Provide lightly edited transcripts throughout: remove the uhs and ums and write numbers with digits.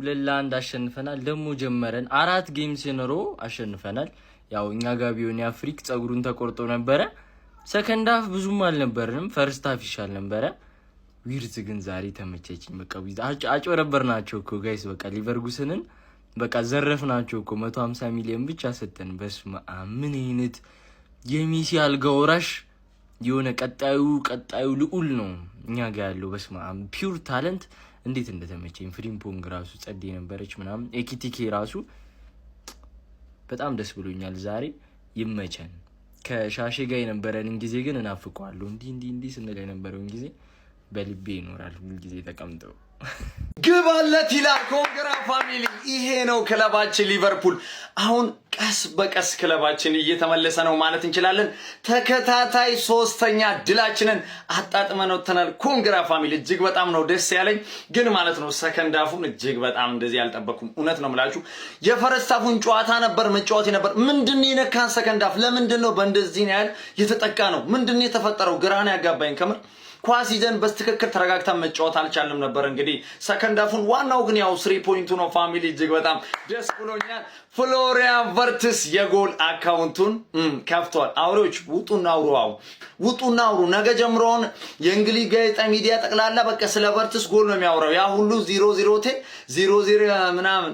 2-1 አሸንፈናል ደሞ ጀመረን 4 ጌምስ ሲኖሩ አሸንፈናል ያው እኛ ጋር ቢሆን ያፍሪክ ጸጉሩን ተቆርጦ ነበር ሰከንድ ሃፍ ብዙም አልነበርንም ፈርስት ሃፍ ይሻል ነበር ዊርዝ ግን ዛሬ ተመቸችኝ በቃ አጭበረበርናቸው እኮ ጋይስ በቃ ሊቨርጉሰንን በቃ ዘረፍናቸው እኮ 150 ሚሊዮን ብቻ ሰጠን በስመ አብ ምን አይነት የሚሲ አልጋውራሽ የሆነ ቀጣዩ ልዑል ነው እኛ ጋር ያለው በስመ አብ ፒውር ታለንት እንዴት እንደተመቸኝ ፍሪምፖንግ ራሱ ጸዴ ነበርች ምናምን ኤኪቲኬ ራሱ በጣም ደስ ብሎኛል ዛሬ ይመቸን ከሻሼ ጋር የነበረን ጊዜ ግን እናፍቀዋለሁ እንዲ ስንል የነበረውን ጊዜ በልቤ ይኖራል ሁሉ ጊዜ ተቀምጠው ግባለት ይላል ኮንግራ ፋሚሊ ይሄ ነው ክለባችን ሊቨርፑል አሁን ቀስ በቀስ ክለባችን እየተመለሰ ነው ማለት እንችላለን ተከታታይ ሶስተኛ ድላችንን አጣጥመነው ተናል ኮንግራ ፋሚሊ እጅግ በጣም ነው ደስ ያለኝ ግን ማለት ነው ሰከንድ ሃፉን እጅግ በጣም እንደዚህ ያልጠበቅኩም እውነት ነው ማለት የፈርስት ሃፉን ጨዋታ ነበር መጫወት ነበር ምንድነው የነካን ሰከንድ ሃፍ ለምንድነው በእንደዚህ ያህል የተጠቃ ነው ምንድነው የተፈጠረው ግራና ያጋባኝ ከምር ኳስ ይዘን በስተክክል ተረጋግተን መጫወት አልቻልንም ነበር እንግዲህ ሰከንድ ሃፉን ዋናው ግን ያው 3 ፖይንቱ ነው ፋሚሊ እጅግ በጣም ደስ ብሎኛል ፍሎሪያን ቨርትስ የጎል አካውንቱን ከፍቷል አውሮች ውጡና አውሩ ነገ ጀምሮን የእንግሊዝ ጋዜጣ ሚዲያ ጠቅላላ በቃ ስለ ቨርትስ ጎል ነው የሚያወራው ያ ሁሉ 0-0 ምናምን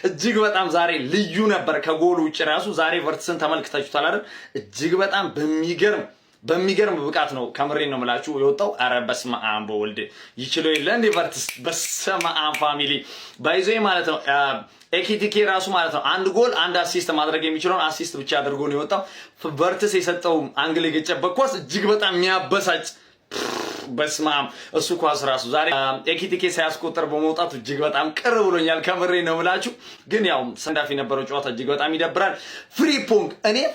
እጅግ በጣም ዛሬ ልዩ ነበር ከጎል ውጭ ራሱ ዛሬ ቨርትስን ተመልክታችሁታል አይደል እጅግ በጣም በሚገርም ብቃት ነው ከምሬን ነው መላችሁ የወጣው አረ በስመ አብ ወልድ ይችላል የለ እንደ ቨርትስ በስመ አብ ፋሚሊ ባይዘይ ማለት ነው ኤኪቲኬ ራሱ ማለት ነው አንድ ጎል አንድ አሲስት ማድረግ የሚችለውን አሲስት ብቻ አድርጎ ነው የወጣው ቨርትስ የሰጠው አንግል የገጨበት ኳስ እጅግ በጣም የሚያበሳጭ በስማም እሱ ኳስ ራሱ ዛሬ ኤኪቲኬ ሳያስቆጥር በመውጣቱ እጅግ በጣም ቅር ብሎኛል ከምሬ ነው ብላችሁ ግን ያው ሰንዳፊ ነበረው ጨዋታ እጅግ በጣም ይደብራል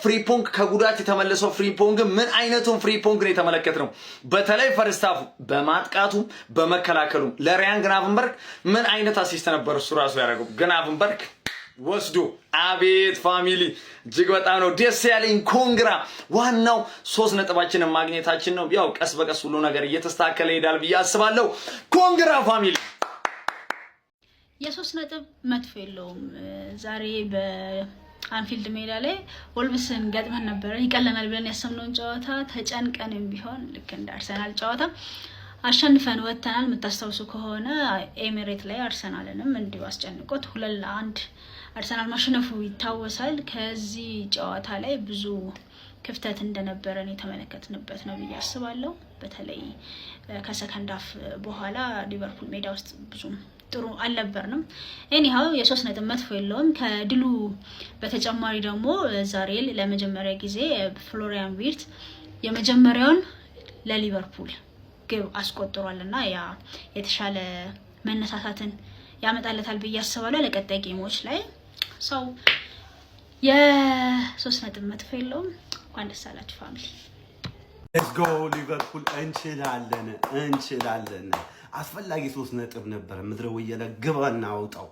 ፍሪፖንግ ከጉዳት የተመለሰው ፍሪፖንግ ምን አይነቱን ፍሪፖንግ ነው የተመለከተው በተለይ ፈርስት ሃፍ በማጥቃቱ በመከላከሉ ለሪያን ግናቨንበርግ ምን አይነት አሲስት ነበር እሱ ራሱ ያደረገው ግናቨንበርግ ወስዶ አቤት ፋሚሊ እጅግ በጣም ነው ደስ ያለኝ ኮንግራ ዋናው 3 ነጥባችንን ማግኘታችን ነው ያው ቀስ በቀስ ሁሉ ነገር እየተስተካከለ ይሄዳል ብዬ አስባለሁ ኮንግራ ፋሚሊ የ3 ነጥብ መጥፎ የለውም ዛሬ በአንፊልድ ሜዳ ላይ ወልቭስን ገጥመን ነበር ይቀለናል ብለን ያሰብነውን ጨዋታ ተጨንቀንም ቢሆን ልክ እንደ አርሰናል ጨዋታ አሸንፈን ወጥተናል መታስተውሱ ከሆነ ኤሚሬት ላይ አርሰናልንም እንዲሁ አስጨንቆት 2-1 አርሰናል ማሸነፉ ይታወሳል ከዚህ ጨዋታ ላይ ብዙ ክፍተት እንደነበረን የተመለከትንበት ነው ብዬ አስባለሁ በተለይ ከሰከንድ ሃፍ በኋላ ሊቨርፑል ሜዳ ውስጥ ብዙ ጥሩ አልነበርንም ኤኒሃው የ3 ነጥብ መጥፎ የለውም ከድሉ በተጨማሪ ደግሞ ዛሬ ለመጀመሪያ ጊዜ ፍሎሪያን ቪርትስ የመጀመሪያውን ለሊቨርፑል ግብ አስቆጥሯልና ያ የተሻለ መነሳሳትን ያመጣለታል ብዬ አስባለሁ ለቀጣይ ጌሞች ላይ ሰው የ3 ነጥብ መጥፎ የለውም እንኳን ደስ አላችሁ ፋሚሊ ሌትስ ጎ ሊቨርፑል እንችላለን አስፈላጊ 3 ነጥብ ነበር ምድረው የለግባና አውጣው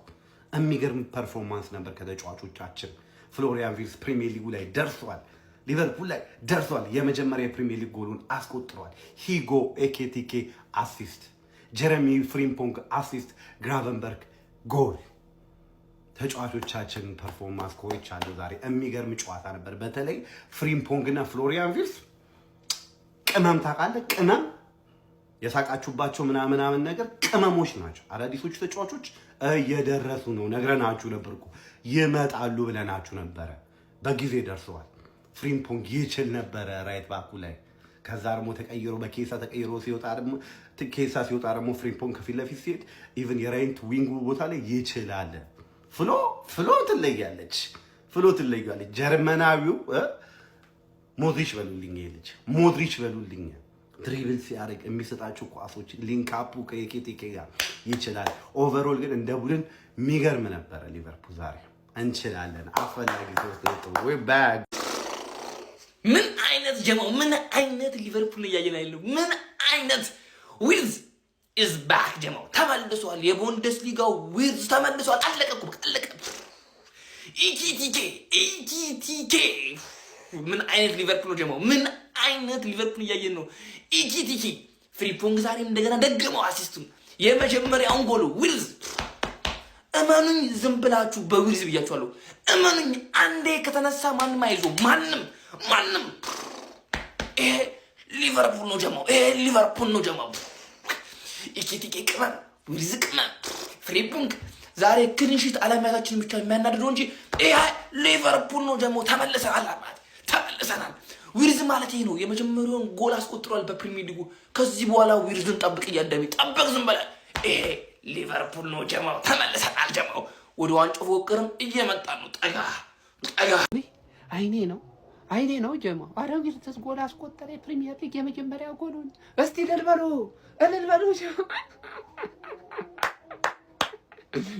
የሚገርም ፐርፎርማንስ ነበር ከተጫዋቾቻችን ፍሎሪያን ቪርትስ ፕሪሚየር ሊጉ ላይ ደርሷል ሊቨርፑል ላይ ደርሷል የመጀመሪያ የፕሪሚየር ሊግ ጎሉን አስቆጥሯል ሂጎ ኤኪቲኬ አሲስት ጀረሚ ፍሪምፖንግ አሲስት ግራቨንበርግ ጎል ተጫዋቾቻችን ፐርፎርማንስ ኮች አለው ዛሬ የሚገርም ጨዋታ ነበር በተለይ ፍሪምፖንግና ፍሎሪያን ቪርትስ ቅመም ታውቃለህ ቅመም የሳቃችሁባቸው ምናምን ነገር ቅመሞች ናቸው አዳዲሶቹ ተጫዋቾች እየደረሱ ነው ነግረናችሁ ነበርኩ ይመጣሉ ብለናችሁ ነበር በጊዜ ደርሰዋል ፍሪምፖንግ ይችል ነበር ራይት ባኩ ላይ ከዛ ደግሞ ተቀይሮ በኬሳ ተቀይሮ ሲወጣ ደግሞ ፍሪምፖንግ ከፊት ለፊት ሲሄድ ኢቭን የራይት ዊንግ ቦታ ላይ ይችላል ፍሎ ትለያለች ጀርመናዊው ሞድሪች በሉልኝ ድሪብል ሲያደርግ የሚሰጣቸው ኳሶች ሊንክ አፑ ከኤኪቲኬ ጋር ይችላል ኦቨርኦል ግን እንደ ቡድን የሚገርም ነበር ሊቨርፑል ዛሬ እንችላለን አፈላጊ 3 ነጥብ ወይ ባግ ምን አይነት ጀማው ምን አይነት ሊቨርፑል ያየና ያለው ምን አይነት ዊልዝ is back ጀማው ተመልሷል የቡንደስሊጋው ዊልዝ ተመልሷል አለቀ ኢኪቲኬ ምን አይነት ሊቨርፑል ጀማው ምን አይነት ሊቨርፑል ያየን ነው ኢኪቲኬ ፍሪፖንግ ዛሬ እንደገና ደግመው አሲስቱን የመጀመሪያውን ጎል ዊልዝ እመኑኝ ዝም ብላችሁ በዊርዝ ብያችኋለሁ። እመኑኝ አንዴ ከተነሳ ማንም አይዞ ማንም ይሄ ሊቨርፑል ነው ጀማው። ይሄ ሊቨርፑል ነው ጀማው። ኢኪቲኬ ቅመም ዊርዝ ቅመም ፍሪምፖንግ ዛሬ ክሊንሺት አለማያታችን ብቻ የሚያናድደው እንጂ ይሄ ሊቨርፑል ነው ጀማው። ተመልሰናል። ዊርዝ ማለት ይሄ ነው። የመጀመሪያውን ጎል አስቆጥሯል በፕሪሚየር ሊጉ። ከዚህ በኋላ ዊርዝን ጠብቅ እያዳሚ ጠብቅ ዝም በለ። ይሄ ሊቨርፑል ነው ጀማው። ተመልሰናል ጀማው። ወደ ዋንጫው ፎክርም እየመጣ ነው። ጠጋ አይኔ ነው ጀማው። አረ ዊርዝ ጎል አስቆጠረ የፕሪሚየር ሊግ የመጀመሪያ ጎሉን። እስቲ እልል በሉ ጀማው።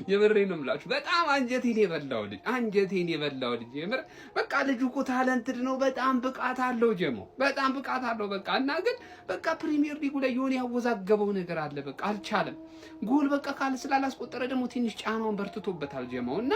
የምሬን ነው የምላችሁ። በጣም አንጀቴን የበላው ልጅ የምር በቃ ልጁ እኮ ታለንትድ ነው። በጣም ብቃት አለው ጀማው። በቃ እና ግን በቃ ፕሪሚየር ሊጉ ላይ የሆነ ያወዛገበው ነገር አለ። በቃ አልቻለም። ጎል በቃ ስላላስቆጠረ ደግሞ ትንሽ ጫናውን በርትቶበታል ጀማው እና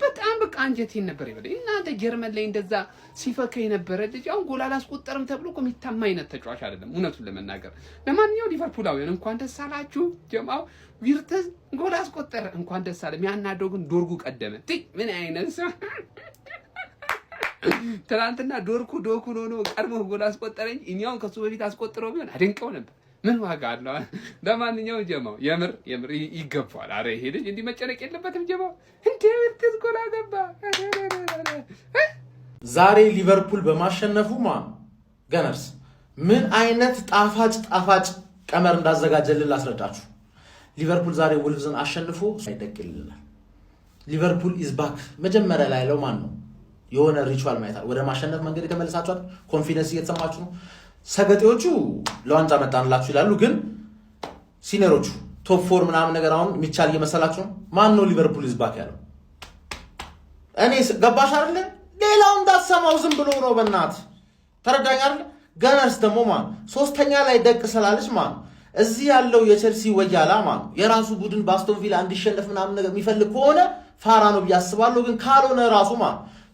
በጣም በቃ አንጀቴን ነበር ይበለኝ። እናንተ ጀርመን ላይ እንደዛ ሲፈካ የነበረ ልጅ አሁን ጎል አላስቆጠረም ተብሎ እኮ የሚታማ አይነት ተጫዋች አይደለም እውነቱን ለመናገር። ለማንኛውም ሊቨርፑላውያን እንኳን ደስ አላችሁ ጀማው። ዊርትዝ ጎል አስቆጠረ፣ እንኳን ደስ አለ። የሚያናደው ግን ዶርጉ ቀደመ። ምን አይነት ሰው ትናንትና ዶርኩ ሆኖ ቀድሞ ጎል አስቆጠረኝ። እኛውን ከሱ በፊት አስቆጥረው ቢሆን አደንቀው ነበር። ምን ዋጋ አለው? ለማንኛውም ጀማው የምር ይገባዋል። አረ ይሄ ልጅ እንዲህ መጨነቅ የለበትም ጀማው። እንዴ ዊርትዝ ጎል አገባ። ዛሬ ሊቨርፑል በማሸነፉ ገነርስ ምን አይነት ጣፋጭ ቀመር እንዳዘጋጀልን ላስረዳችሁ። ሊቨርፑል ዛሬ ወልቭስን አሸንፎ ይደቅልልናል። ሊቨርፑል ኢዝ ባክ። መጀመሪያ ላይ ያለው ማን ነው? የሆነ ሪቹዋል ማይታል ወደ ማሸነፍ መንገድ የተመለሳችኋል። ኮንፊደንስ እየተሰማችሁ ነው። ሰገጤዎቹ ለዋንጫ መጣንላችሁ ይላሉ፣ ግን ሲኒየሮቹ ቶፕ 4 ምናምን ነገር አሁን የሚቻል እየመሰላችሁ ነው። ማን ነው ሊቨርፑል ኢዝ ባክ ያለው? እኔ ገባሽ አይደለ? ሌላው እንዳትሰማው ዝም ብሎ ነው። በእናት ተረዳኝ አይደለ? ገነርስ ደግሞ ሶስተኛ ላይ ደቅ ስላለች እዚህ ያለው የቸልሲ ወያላ የራሱ ቡድን በአስቶን ቪላ እንዲሸነፍ ምናምን ነገር የሚፈልግ ከሆነ ፋራ ነው ብዬ አስባለሁ። ግን ካልሆነ ራሱ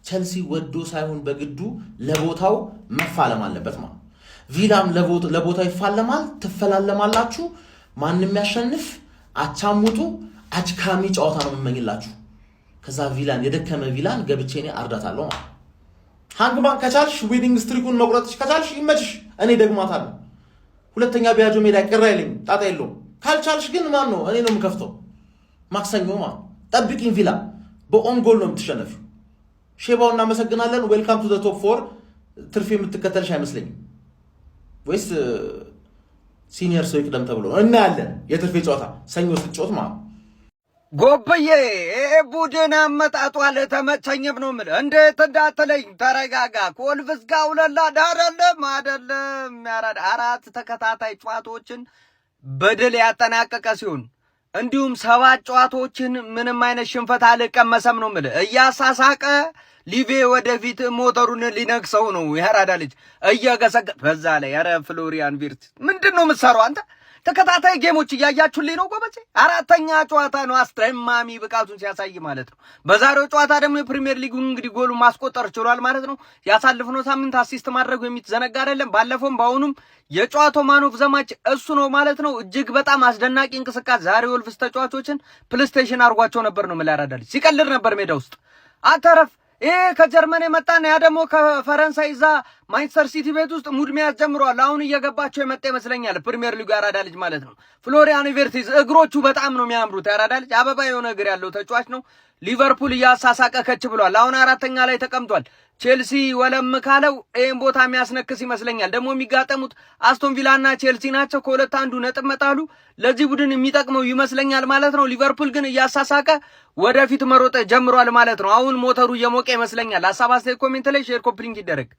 ቸልሲ ወዶ ሳይሆን በግዱ ለቦታው መፋለም አለበት። ቪላም ለቦታው ይፋለማል። ትፈላለማላችሁ። ማንም ያሸንፍ አቻሙጡ አጭካሚ ጨዋታ ነው የምመኝላችሁ። ከዛ ቪላን የደከመ ቪላን ገብቼ እኔ አርዳታለሁ። ሃንግማን ከቻልሽ ዊኒንግ ስትሪኩን መቁረጥሽ ከቻልሽ ይመችሽ፣ እኔ ደግማታለሁ። ሁለተኛ ቢያጆ ሜዳ ቅር አይለኝም፣ ጣጣ የለውም። ካልቻልሽ ግን ነው እኔ ነው የምከፍተው። ማክሰኞ ጠብቂኝ። ቪላ በኦን ጎል ነው የምትሸነፊው። ሼባው እናመሰግናለን። ዌልካም ቱ ዘ ቶፕ 4። ትርፍ የምትከተልሽ አይመስለኝም። ወይስ ሲኒየር ሰው ይቅደም ተብሎ እናያለን። የትርፌ ጨዋታ ሰኞ ስትጮት ጎበዬ ቡድን አመጣጧ ለተመቸኝም ነው የምልህ። እንዴት እንዳትለኝ ተረጋጋ። ከወልቭስ ጋር ውለላ አይደለም ያራዳ 4 ተከታታይ ጨዋታዎችን በድል ያጠናቀቀ ሲሆን እንዲሁም 7 ጨዋታዎችን ምንም አይነት ሽንፈት አልቀመሰም ነው የምልህ። እያሳሳቀ ሊቬ ወደፊት ሞተሩን ሊነክሰው ነው ያራዳ ልጅ እየገሰገ። በዛ ላይ ኧረ ፍሎሪያን ቪርትዝ ምንድነው የምትሰራው አንተ? ተከታታይ ጌሞች እያያችሁልኝ ነው ጎበዜ። 4ኛ ጨዋታ ነው አስደማሚ ብቃቱን ሲያሳይ ማለት ነው። በዛሬው ጨዋታ ደግሞ የፕሪሚየር ሊጉን እንግዲህ ጎሉ ማስቆጠር ችሏል ማለት ነው። ያሳለፍነው ሳምንት አሲስት ማድረጉ የሚዘነጋ አይደለም። ባለፈውም በአሁኑም የጨዋታው ማን ኦፍ ዘ ማች እሱ ነው ማለት ነው። እጅግ በጣም አስደናቂ እንቅስቃሴ ዛሬ ወልቭስ ተጫዋቾችን ፕሌይስቴሽን አድርጓቸው ነበር ነው የምላራዳልኝ። ሲቀልድ ነበር ሜዳ ውስጥ አተረፍ። ይሄ ከጀርመን የመጣና ያ ደግሞ ከፈረንሳይ እዛ ማንቸስተር ሲቲ ቤት ውስጥ ሙድ መያዝ ጀምሯል። አሁን እየገባቸው የመጣ ይመስለኛል ፕሪሚየር ሊጉ ያራዳ ልጅ ማለት ነው። ፍሎሪያን ቪርትዝ እግሮቹ በጣም ነው የሚያምሩት። ያራዳ ልጅ አበባ የሆነ እግር ያለው ተጫዋች ነው። ሊቨርፑል እያሳሳቀ ከች ብሏል። አሁን 4ኛ ላይ ተቀምጧል። ቼልሲ ወለም ካለው ይሄን ቦታ የሚያስነክስ ይመስለኛል። ደግሞ የሚጋጠሙት አስቶን ቪላና ቼልሲ ናቸው። ከሁለት አንዱ ነጥብ መጣሉ ለዚህ ቡድን የሚጠቅመው ይመስለኛል ማለት ነው። ሊቨርፑል ግን እያሳሳቀ ወደፊት መሮጥ ጀምሯል ማለት ነው። አሁን ሞተሩ እየሞቀ ይመስለኛል። ሐሳብ አስተያየት ኮሜንት ላይ ሼር ኮፕሊንግ ይደረግ።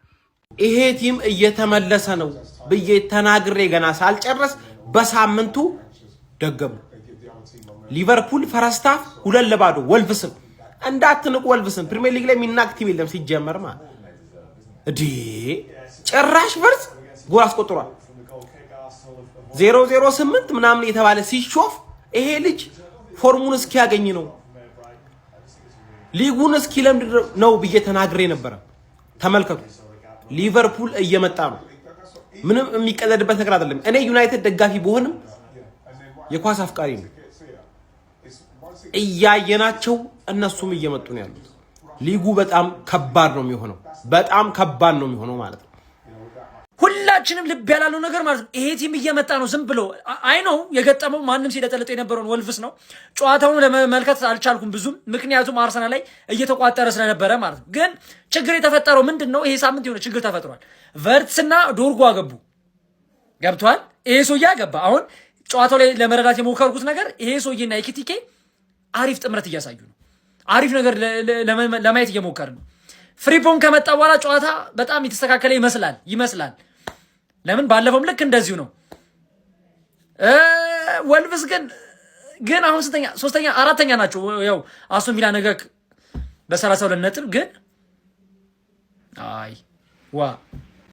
ይሄ ቲም እየተመለሰ ነው ብዬ ተናግሬ ገና ሳልጨርስ በሳምንቱ ደገሙ። ሊቨርፑል ፈረስት ሃፍ 2-0 ወልቭስን እንዳትንቁ። ወልቭስን ፕሪሚየር ሊግ ላይ የሚናቅ ቲም የለም ሲጀመር እዲ ጭራሽ ፈርስ ጎል አስቆጥሯል። 0-0-8 ምናምን የተባለ ሲሾፍ ይሄ ልጅ ፎርሙን እስኪያገኝ ነው ሊጉን እስኪለምድ ነው ብዬ ተናግሬ ነበር። ተመልከቱ፣ ሊቨርፑል እየመጣ ነው። ምንም የሚቀለድበት ነገር አይደለም። እኔ ዩናይትድ ደጋፊ ብሆንም የኳስ አፍቃሪ ነው። እያየናቸው እነሱም እየመጡ ነው ያሉት። ሊጉ በጣም ከባድ ነው የሚሆነው፣ በጣም ከባድ ነው የሚሆነው ማለት ነው። ሁላችንም ልብ ያላለው ነገር ማለት ነው ይሄ ቲም እየመጣ ነው ዝም ብሎ አይ ነው የገጠመው። ማንም ሲለጠለጥ የነበረውን ወልቭስ ነው። ጨዋታውን ለመመልከት አልቻልኩም ብዙም፣ ምክንያቱም አርሰናል ላይ እየተቋጠረ ስለነበረ ማለት ነው። ግን ችግር የተፈጠረው ምንድነው? ይሄ ሳምንት የሆነ ችግር ተፈጥሯል። ቨርትስና ዶርጉ አገቡ፣ ገብቷል። ይሄ ሰውዬ አገባ። አሁን ጨዋታው ላይ ለመረዳት የሞከርኩት ነገር ይሄ ሰውዬና ኤኪቲኬ አሪፍ ጥምረት እያሳዩ ነው። አሪፍ ነገር ለማየት እየሞከር ነው። ፍሪፖን ከመጣ በኋላ ጨዋታ በጣም የተስተካከለ ይመስላል። ለምን ባለፈውም ልክ እንደዚሁ ነው። ወልቭስ ግን አሁን ሶስተኛ አራተኛ ናቸው። ያው አስቶን ቪላ ነገ በ32 ነጥብ ግን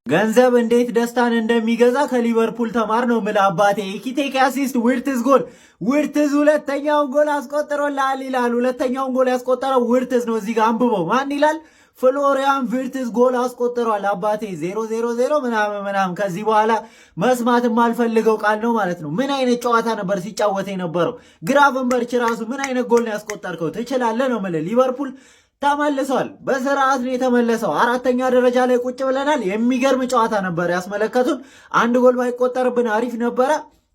ገንዘብ እንዴት ደስታን እንደሚገዛ ከሊቨርፑል ተማር ነው ምለ አባቴ። ኢኪቴክ አሲስት ዊርትዝ ጎል ዊርትዝ ሁለተኛውን ጎል አስቆጥሮላል ይላል። ሁለተኛውን ጎል ያስቆጠረው ዊርትዝ ነው። እዚህ ጋር አንብበው ማን ይላል? ፍሎሪያን ቪርትዝ ጎል አስቆጥሯል አባቴ። 0-0-0 ምናምን ከዚህ በኋላ መስማት የማልፈልገው ቃል ነው ማለት ነው። ምን አይነት ጨዋታ ነበር ሲጫወት የነበረው? ግራቨንበርች ራሱ ምን አይነት ጎል ነው ያስቆጠርከው? ትችላለህ ነው ማለት። ሊቨርፑል ተመልሷል። በስርዓት ነው የተመለሰው። 4ኛ ደረጃ ላይ ቁጭ ብለናል። የሚገርም ጨዋታ ነበር ያስመለከቱን። አንድ ጎል ባይቆጠርብን አሪፍ ነበረ።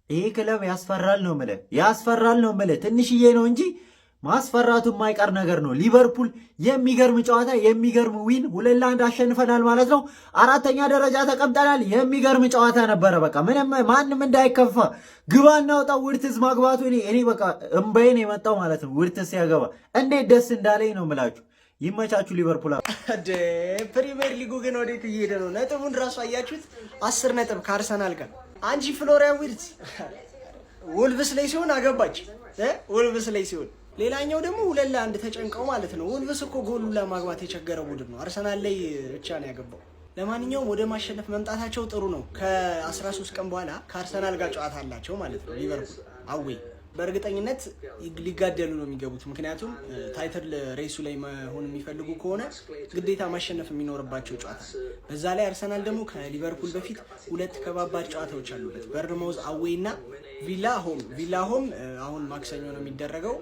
ይሄ ክለብ ያስፈራል ነው ማለት። ያስፈራል ነው ማለት። ትንሽዬ ነው እንጂ ማስፈራቱ የማይቀር ነገር ነው። ሊቨርፑል የሚገርም ጨዋታ፣ የሚገርም ዊን 2-1 አሸንፈናል ማለት ነው። 4ኛ ደረጃ ተቀምጠናል። የሚገርም ጨዋታ ነበረ። በቃ ምንም ማንም እንዳይከፋ ግባ እናውጣው። ዊርትዝ ማግባቱ እኔ በቃ እምባዬን የመጣው ማለት ነው። ዊርትዝ ሲያገባ እንዴት ደስ እንዳለኝ ነው የምላችሁ። ይመቻችሁ ሊቨርፑል። ፕሪሚየር ሊጉ ግን ወዴት እየሄደ ነው? ነጥቡን ራሱ አያችሁት? 10 ነጥብ ከአርሰናል ጋር። አንቺ ፍሎሪያን ዊርትዝ ወልቭስ ላይ ሲሆን አገባች። ወልቭስ ላይ ሲሆን ሌላኛው ደግሞ 2-1 ተጨንቀው ማለት ነው። ወልቭስ እኮ ጎሉን ለማግባት የቸገረ ቡድን ነው። አርሰናል ላይ ብቻ ነው ያገባው። ለማንኛውም ወደ ማሸነፍ መምጣታቸው ጥሩ ነው። ከ13 ቀን በኋላ ከአርሰናል ጋር ጨዋታ አላቸው ማለት ነው። ሊቨርፑል አዌ በእርግጠኝነት ሊጋደሉ ነው የሚገቡት። ምክንያቱም ታይትል ሬሱ ላይ መሆን የሚፈልጉ ከሆነ ግዴታ ማሸነፍ የሚኖርባቸው ጨዋታ። በዛ ላይ አርሰናል ደግሞ ከሊቨርፑል በፊት 2 ከባባድ ጨዋታዎች አሉበት። በርንማውዝ አዌ እና ቪላ ሆም አሁን ማክሰኞ ነው የሚደረገው።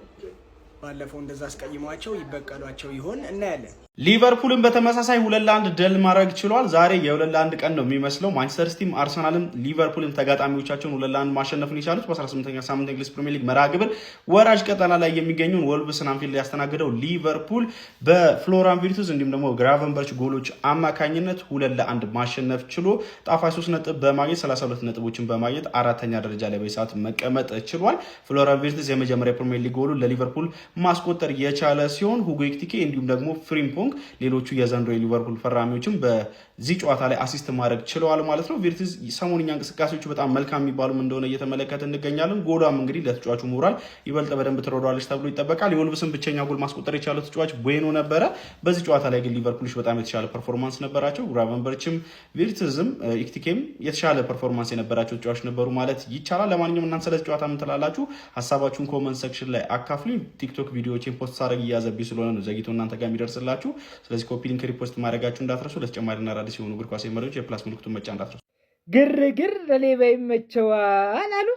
ባለፈው እንደዛ አስቀይሟቸው ይበቀሏቸው ይሆን እናያለን። ሊቨርፑልን በተመሳሳይ 2-1 ድል ማድረግ ችሏል። ዛሬ የ2-1 ቀን ነው የሚመስለው። ማንቸስተር ሲቲም አርሰናልም ሊቨርፑልን ተጋጣሚዎቻቸውን 2-1 ማሸነፍን የቻሉት በ18ኛ ሳምንት እንግሊዝ ፕሪሚየር ሊግ መርሃ ግብር ወራጅ ቀጠና ላይ የሚገኙን ወልቭስን አንፊልድ ያስተናገደው ሊቨርፑል በፍሎሪያን ቪርትዝ እንዲሁም ደግሞ ግራቨንበርች ጎሎች አማካኝነት 2-1 ማሸነፍ ችሎ ጣፋጭ 3 ነጥብ በማግኘት 32 ነጥቦችን በማግኘት 4ኛ ደረጃ ላይ በሰዓት መቀመጥ ችሏል። ፍሎሪያን ቪርትዝ የመጀመሪያ ፕሪሚየር ሊግ ጎሉን ለሊቨርፑል ማስቆጠር የቻለ ሲሆን ሁጎ ኤኪቲኬ እንዲሁም ደግሞ ፍሪምፖንግ ሌሎቹ የዘንድሮ የሊቨርፑል ፈራሚዎችም በዚህ ጨዋታ ላይ አሲስት ማድረግ ችለዋል ማለት ነው። ቪርትዝ ሰሞንኛ እንቅስቃሴዎቹ በጣም መልካም የሚባሉም እንደሆነ እየተመለከተ እንገኛለን። ጎሏም እንግዲህ ለተጫዋቹ ሞራል ይበልጥ በደንብ ትረዳዋለች ተብሎ ይጠበቃል። የወልቭስን ብቸኛ ጎል ማስቆጠር የቻለው ተጫዋች ቦኖ ነበረ። በዚህ ጨዋታ ላይ ግን ሊቨርፑሎች በጣም የተሻለ ፐርፎርማንስ ነበራቸው። ግራቨንበርችም ቪርትዝም ኤኪቲኬም የተሻለ ፐርፎርማንስ የነበራቸው ተጫዋች ነበሩ ማለት ይቻላል። ለማንኛውም እናንተ ስለዚህ ጨዋታ ምን ትላላችሁ? ሀሳባችሁን ኮመንት ሴክሽን ላይ አካፍሉኝ። ቲክቶክ ቪዲዮዎችን ፖስት ሳደርግ እያዘብኝ ስለሆነ ነው ዘግይቶ እናንተ ጋር የሚደርስላችሁ። ስለዚህ ኮፒ ሊንክ ሪፖስት ማድረጋችሁ እንዳትረሱ። ለተጨማሪና አዳዲስ የሆኑ እግር ኳስ መረጃዎች የፕላስ ምልክቱን መጫን እንዳትረሱ። ግርግር ለሌባ ይመቸዋል አሉ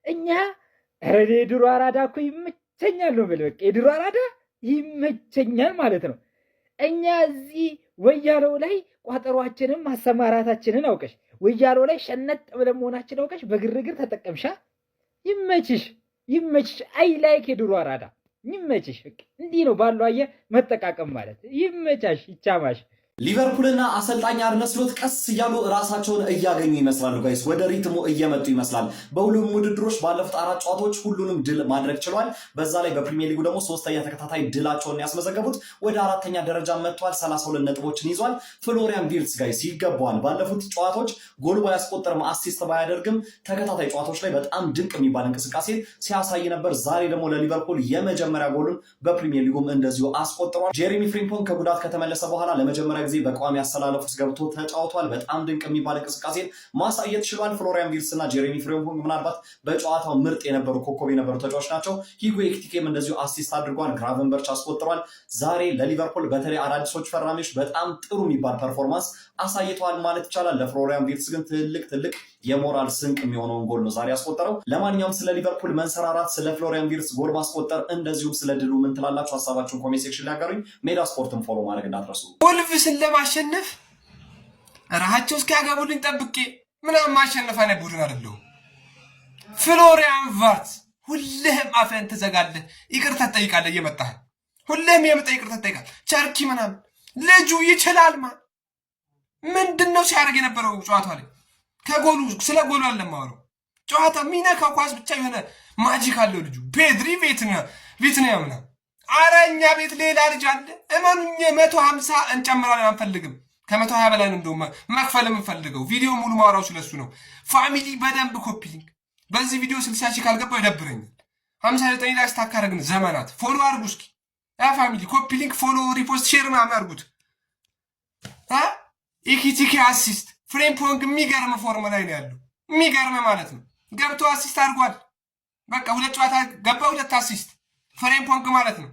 እኛ። ኧረ የድሮ አራዳ እኮ ይመቸኛል ነው የምልህ። በቃ የድሮ አራዳ ይመቸኛል ማለት ነው። እኛ እዚህ ወያለው ላይ ቋጠሯችንን ማሰማራታችንን አውቀሽ፣ ወያለው ላይ ሸነጥ ብለን መሆናችን አውቀሽ በግርግር ተጠቀምሻ። ይመችሽ። አይ ላይክ የድሮ አራዳ ይመችሽ። እንዲህ ነው ባለው አየህ መጠቃቀም ማለት። ይመቻሽ፣ ይቻማሽ። ሊቨርፑልና አሰልጣኝ አርነ ስሎት ቀስ እያሉ ራሳቸውን እያገኙ ይመስላሉ ጋይስ። ወደ ሪትሙ እየመጡ ይመስላል። በሁሉም ውድድሮች ባለፉት 4 ጨዋታዎች ሁሉንም ድል ማድረግ ችሏል። በዛ ላይ በፕሪሚየር ሊጉ ደግሞ 3ኛ ተከታታይ ድላቸውን ያስመዘገቡት ወደ 4ኛ ደረጃ መጥቷል። 32 ነጥቦችን ይዟል። ፍሎሪያን ቪርትዝ ጋይስ ይገባዋል። ባለፉት ጨዋታዎች ጎል ባያስቆጠርም አሲስት ባያደርግም ተከታታይ ጨዋታዎች ላይ በጣም ድንቅ የሚባል እንቅስቃሴ ሲያሳይ ነበር። ዛሬ ደግሞ ለሊቨርፑል የመጀመሪያ ጎሉን በፕሪሚየር ሊጉም እንደዚሁ አስቆጥሯል። ጄሬሚ ፍሪምፖንግ ከጉዳት ከተመለሰ በኋላ ለመጀመሪያ ጊዜ በቋሚ አሰላለፍ ውስጥ ገብቶ ተጫውቷል። በጣም ድንቅ የሚባል እንቅስቃሴን ማሳየት ችሏል። ፍሎሪያን ቪርትዝ እና ጄሬሚ ፍሪምፖንግ ምናልባት በጨዋታው ምርጥ የነበሩ ኮከብ የነበሩ ተጫዋቾች ናቸው። ሂጎ ኤኪቲኬም እንደዚሁ አሲስት አድርጓል። ግራቨንበርች አስቆጥሯል። ዛሬ ለሊቨርፑል በተለይ አዳዲሶች ፈራሚዎች በጣም ጥሩ የሚባል ፐርፎርማንስ አሳይተዋል ማለት ይቻላል። ለፍሎሪያን ቪርትዝ ግን ትልቅ የሞራል ስንቅ የሚሆነውን ጎል ነው ዛሬ ያስቆጠረው። ለማንኛውም ስለ ሊቨርፑል መንሰራራት፣ ስለ ፍሎሪያን ቪርትስ ጎል ማስቆጠር እንደዚሁም ስለ ድሉ ምን ትላላችሁ? ሀሳባችሁን ኮሜንት ሴክሽን ላይ አጋሩኝ። ሜዳ ስፖርትን ፎሎ ማድረግ እንዳትረሱ። ወልቭስን ለማሸነፍ ራሃቸው እስኪያገቡልኝ ጠብቄ ምናምን ማሸነፍ አይነት ቡድን አይደለሁም። ፍሎሪያን ቪርትስ ሁልህም አፈን ትዘጋለህ፣ ይቅርታ ትጠይቃለህ እየመጣህ ሁልህም የመጣ ይቅርታ ትጠይቃለህ። ቸርኪ ምናምን ልጁ ይችላል። ምንድነው ሲያደርግ የነበረው ጨዋታ ላይ? ከጎሉ ስለ ጎሉ አለማወራው ጨዋታ ሚነካው ኳስ ብቻ የሆነ ማጂክ አለው ልጁ። ፔድሪ ቪትኒያ ምናምን። ኧረ እኛ ቤት ሌላ ልጅ አለ እመኑኝ። 150 እንጨምራለን አንፈልግም። ከ120 በላይ ነው እንደውም መክፈል የምንፈልገው። ቪዲዮ ሙሉ ማውራው ስለሱ ነው። ፋሚሊ በደንብ ኮፒ ሊንክ በዚህ ቪዲዮ 60 ሺህ ካልገባው ይደብረኛል። 59 ላይ ስታካረግን ዘመናት ፎሎ አድርጉ እስኪ ያ ፋሚሊ ኮፒ ሊንክ ፎሎ ሪፖስት ሼር ምናምን አድርጉት። ኢኪቲኬ አሲስት ፍሬምፖንግ የሚገርም ፎርም ላይ ነው ያለው። የሚገርም ማለት ነው። ገብቶ አሲስት አድርጓል። በቃ 2 ጨዋታ ገባ 2 አሲስት ፍሬምፖንግ ማለት ነው።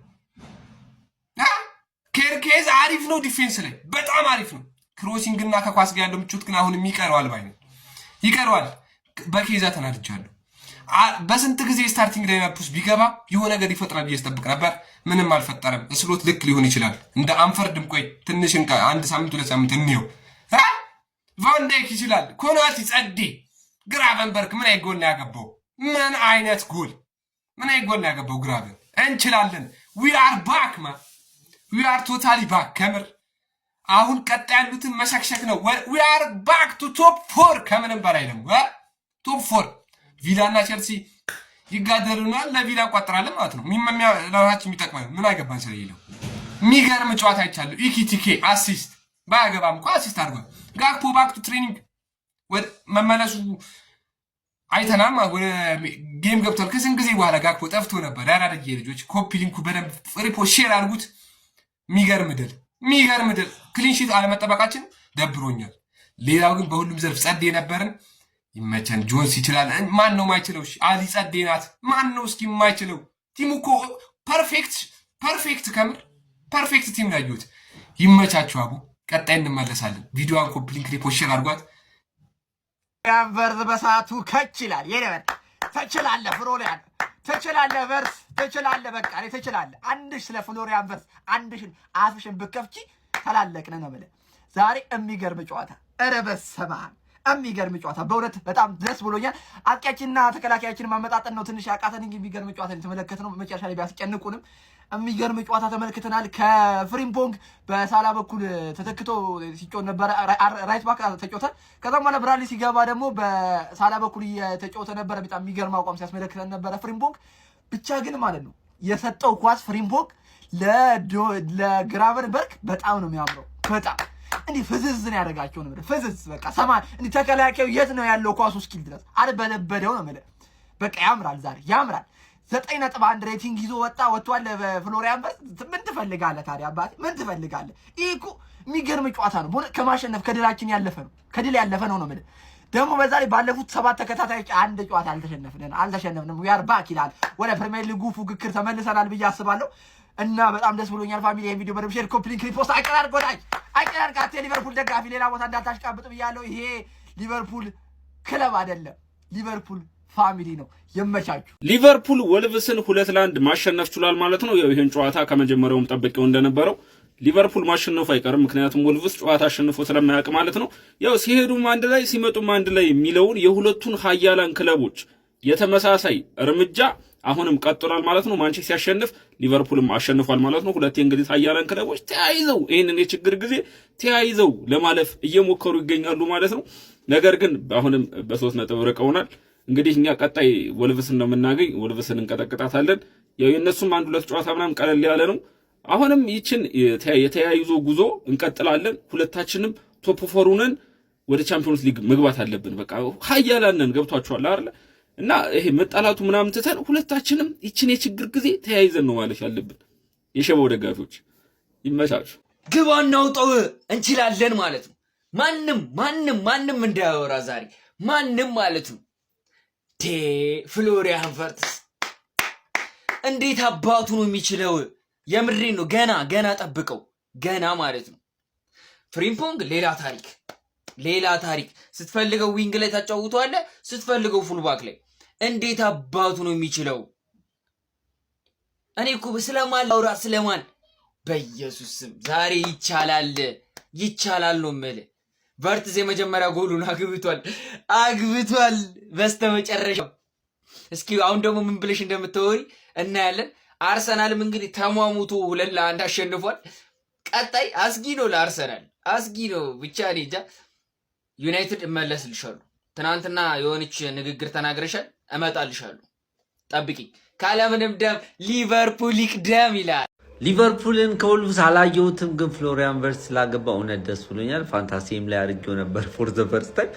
ኬርኬዝ አሪፍ ነው። ዲፌንስ ላይ በጣም አሪፍ ነው። ክሮሲንግ እና ከኳስ ጋር ያለው ምቾት ግን አሁንም ይቀረዋል ባይ ነው። ይቀረዋል። በኬዛ ተናድጃለሁ። በስንት ጊዜ ስታርቲንግ ላይናፕስ ቢገባ የሆነ ነገር ይፈጥራል ብዬ ስጠብቅ ነበር። ምንም አልፈጠረም። ስሎት ልክ ሊሆን ይችላል። እንደ አንፈርድም። ቆይ ትንሽ አንድ ሳምንት 2 ሳምንት እንየው። ቫን ዳይክ ይችላል። ኮናቲ ጸዴ። ግራቨንበርግ ምን አይነት ጎል ነው ያገባው? ምን አይነት ጎል! ምን አይነት ጎል ነው ያገባው ግራቨን። እንችላለን። ዊ አር ባክ ማ ዊ አር ቶታሊ ባክ። ከምር አሁን ቀጣይ ያሉትን መሸክሸክ ነው። ዊ አር ባክ ቱ ቶፕ 4 ከምንም በላይ ደግሞ ቶፕ 4 ቪላና ቸልሲ ይጋደሉናል። ለቪላ እንቋጥራለን ማለት ነው። ለራሳችን የሚጠቅመን ምን አገባን ስለሌለው። የሚገርም ጨዋታ አይቻለሁ። ኢኪቲኬ አሲስት ባያገባም እንኳ አሲስት አድርጓል። ጋክፖ ባክ ቱ ትሬኒንግ ወደ መመለሱ አይተናል። ወደ ጌም ገብቷል። ከስንት ጊዜ በኋላ ጋክፖ ጠፍቶ ነበር። ያራደጌ ልጆች ኮፒ ሊንኩ በደንብ ሪፖስት ሼር አድርጉት። የሚገርም ድል፣ የሚገርም ድል። ክሊንሺት አለመጠበቃችን ደብሮኛል። ሌላው ግን በሁሉም ዘርፍ ጸዴ ነበርን። ይመቸን። ጆንስ ይችላል። ማን ነው ማይችለው? አሊ ጸዴ ናት። ማን ነው እስኪ የማይችለው? ቲሙ እኮ ፐርፌክት ከምር ፐርፌክት ቲም ነው ያየሁት። ይመቻችሁ አቡ። ቀጣይ እንመለሳለን። ቪዲዮዋን ኮፒ ሊንክ ሪፖስት ሼር አድርጓት። ቨርስ በሰዓቱ ከች ይላል። የነበር ትችላለህ፣ ፍሎሪያን ትችላለህ፣ ቨርስ ትችላለህ። በቃ እኔ ትችላለህ። አንድሽ ስለ ፍሎሪያን ቨርስ አንድሽን አፍሽን ብከፍቺ ተላለቅነ ነው የምልህ። ዛሬ የሚገርም ጨዋታ። ኧረ በስመ አብ የሚገርም ጨዋታ። በእውነት በጣም ደስ ብሎኛል። አጥቂያችንና ተከላካያችን ማመጣጠን ነው ትንሽ ያቃተን እንጂ የሚገርም ጨዋታ የተመለከትነው። መጨረሻ ላይ ቢያስጨንቁንም የሚገርም ጨዋታ ተመልክተናል። ከፍሪምፖንግ በሳላ በኩል ተተክቶ ሲጮህ ነበረ። ራይት ባክ ተጮተ። ከዛም በኋላ ብራድሊ ሲገባ ደግሞ በሳላ በኩል እየተጮተ ነበረ። በጣም የሚገርም አቋም ሲያስመለክተን ነበረ ፍሪምፖንግ። ብቻ ግን ማለት ነው የሰጠው ኳስ ፍሪምፖንግ ለግራቨንበርግ በጣም ነው የሚያምረው። በጣም እንዲህ ፍዝዝ ነው ያደረጋቸው ነው። ፍዝዝ በቃ ሰማን። እንዲህ ተከላካዩ የት ነው ያለው ኳሱ እስኪል ድረስ አልበለበደው ነው ማለት በቃ ያምራል። ዛሬ ያምራል። 9.1 ሬቲንግ ይዞ ወጥቷል። ፍሎሪያን ቨርትስ ምን ትፈልጋለህ ታዲያ አባቴ? ምን ትፈልጋለህ? ይሄ እኮ የሚገርም ጨዋታ ነው። ከማሸነፍ ከድላችን ያለፈ ነው። ከድል ያለፈ ነው ማለት ደግሞ በዛ ላይ ባለፉት 7 ተከታታይ አንድ ጨዋታ አልተሸነፍንም። ዊ አር ባክ ይላል። ወደ ፕሪሚየር ሊጉ ፉክክር ተመልሰናል ብዬ አስባለሁ እና በጣም ደስ ብሎኛል። ፋሚሊ ይሄን ቪዲዮ በደምብ ሼር፣ ኮፒ ሊንክ፣ ሪፖስት አይቀራርጋት። ሊቨርፑል ደጋፊ ሌላ ቦታ እንዳታሽቃብጥ ብያለሁ። ይሄ ሊቨርፑል ክለብ አይደለም፣ ሊቨርፑል ፋሚሊ ነው። ይመቻችሁ። ሊቨርፑል ወልቭስን 2-1 ማሸነፍ ችሏል ማለት ነው። ይሄን ጨዋታ ከመጀመሪያውም ጠብቀው እንደነበረው ሊቨርፑል ማሸነፉ አይቀርም። ምክንያቱም ወልቭስ ጨዋታ አሸንፎ ስለማያውቅ ማለት ነው። ያው ሲሄዱም አንድ ላይ ሲመጡም አንድ ላይ የሚለውን የሁለቱን ሀያላን ክለቦች የተመሳሳይ እርምጃ አሁንም ቀጥሏል ማለት ነው። ማንቸስተር ሲያሸንፍ ሊቨርፑልም አሸንፏል ማለት ነው። ሁለት የእንግሊዝ ሀያላን ክለቦች ተያይዘው ይሄንን የችግር ጊዜ ተያይዘው ለማለፍ እየሞከሩ ይገኛሉ ማለት ነው። ነገር ግን አሁንም በ3 ነጥብ ርቀውናል። እንግዲህ እኛ ቀጣይ ወልቭስን ነው የምናገኝ። ወልቭስን እንቀጠቅጣታለን። ያው የነሱም 1-2 ጨዋታ ምናምን ቀለል ያለ ነው። አሁንም ይችን የተያይዞ ጉዞ እንቀጥላለን። ሁለታችንም ቶፕ 4 ሆነን ወደ ቻምፒዮንስ ሊግ መግባት አለብን። በቃ ሀያላን ነን። ገብቷችኋል አይደል? እና ይሄ መጣላቱ ምናምን ትተን ሁለታችንም ይችን የችግር ጊዜ ተያይዘን ነው ማለት ያለብን። የሸባው ደጋፊዎች ይመቻችሁ። ግባና ውጣው እንችላለን ማለት ነው። ማንም እንዳያወራ ዛሬ ማንም ማለት ነው። ፍሎሪያን ቨርትስ እንዴት አባቱ ነው የሚችለው? የምሬን ነው። ገና ጠብቀው ገና ማለት ነው። ፍሪምፖንግ ሌላ ታሪክ ሌላ ታሪክ። ስትፈልገው ዊንግ ላይ ታጫውተዋለህ፣ ስትፈልገው ፉልባክ ላይ። እንዴት አባቱ ነው የሚችለው? እኔ እኮ ስለማን ላውራ ስለማን? በኢየሱስ ስም ዛሬ ይቻላል ነው የምልህ። ቨርትዝ የመጀመሪያ ጎሉን አግብቷል በስተመጨረሻው። እስኪ አሁን ደግሞ ምን ብለሽ እንደምትወሪ እናያለን። አርሰናልም እንግዲህ ተሟሙቶ 2-1 አሸንፏል። ቀጣይ አስጊ ነው ለአርሰናል፣ አስጊ ነው ብቻ። እኔ እንጃ። ዩናይትድ እመለስልሻለሁ። ትናንትና የሆነች ንግግር ተናግረሻል፣ እመጣልሻለሁ፣ ጠብቂኝ። ካለምንም ደም ሊቨርፑል ይቅደም ይላል። ሊቨርፑልን ከወልቭስ አላየሁትም፣ ግን ፍሎሪያን ቨርትዝ ስላገባ እውነት ደስ ብሎኛል። ፋንታሲም ላይ አድርጌው ነበር ፎር ዘ ፈርስት ታይም።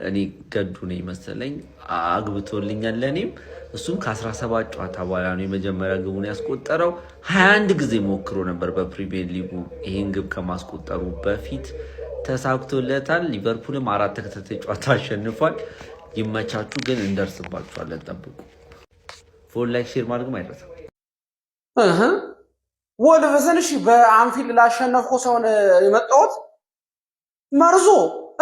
እኔ ገዱ ነው መሰለኝ አግብቶልኛል ለእኔም። እሱም ከ17 ጨዋታ በኋላ ነው የመጀመሪያ ግቡን ያስቆጠረው። 21 ጊዜ ሞክሮ ነበር በፕሪሚየር ሊጉ ይህን ግብ ከማስቆጠሩ በፊት ተሳክቶለታል። ሊቨርፑልም 4 ተከታታይ ጨዋታ አሸንፏል። ይመቻችሁ፣ ግን እንደርስባችኋለን፣ ጠብቁ። ፎር ላይክ ሼር ማድረግም አይረሳም። ወልቭስን እሺ በአንፊልድ ላሸነፍኩ ሰውን የመጣሁት መርዞ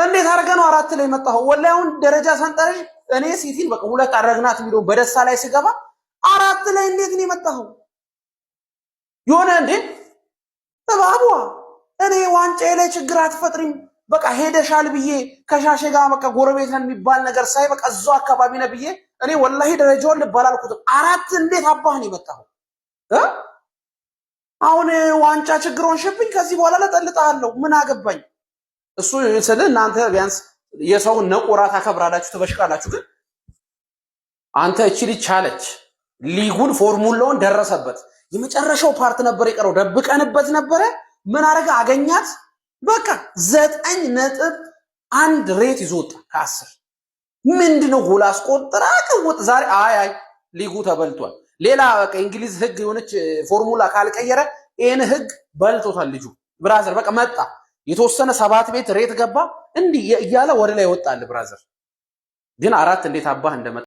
እንዴት አድርገህ ነው 4 ላይ የመጣኸው? ወላሂ አሁን ደረጃ ሰንጠረዥ እኔ ሲቲን በቃ 2 አረግናት የሚለው በደስታ ላይ ስገባ 4 ላይ እንዴት ነው የመጣኸው? የሆነ እንዴ ተባቧ እኔ ዋንጫዬ ላይ ችግር አትፈጥሪም በቃ ሄደሻል ብዬ ከሻሼ ጋር በቃ ጎረቤት ነን የሚባል ነገር ሳይ በቃ እዛው አካባቢ ነው ብዬ እኔ ወላሂ ደረጃውን ልባል አልኩትም። 4 እንዴት አባህ ነው የመጣኸው? አሁን ዋንጫ ችግር ሆንሽብኝ፣ ከዚህ በኋላ ለጠልጣለሁ ምን አገባኝ። እሱ ስለ እናንተ ቢያንስ የሰውን ነቆራ ታከብራላችሁ ተበሽቃላችሁ። ግን አንተ እቺ ልጅ ቻለች፣ ሊጉን ፎርሙላውን ደረሰበት። የመጨረሻው ፓርት ነበር የቀረው፣ ደብቀንበት ነበረ። ምን አረጋ አገኛት። በቃ 9.1 ሬት ይዞጣ ከ10 ምንድነው ጎል አስቆጥራ ቀውጥ። ዛሬ አይ ሊጉ ተበልቷል። ሌላ በቃ እንግሊዝ ህግ የሆነች ፎርሙላ ካልቀየረ ይሄን ህግ በልቶታል ልጁ። ብራዘር በቃ መጣ የተወሰነ 7 ቤት ሬት ገባ እንዲህ እያለ ወደ ላይ ወጣል ብራዘር። ግን 4 እንዴት አባህ እንደመጣ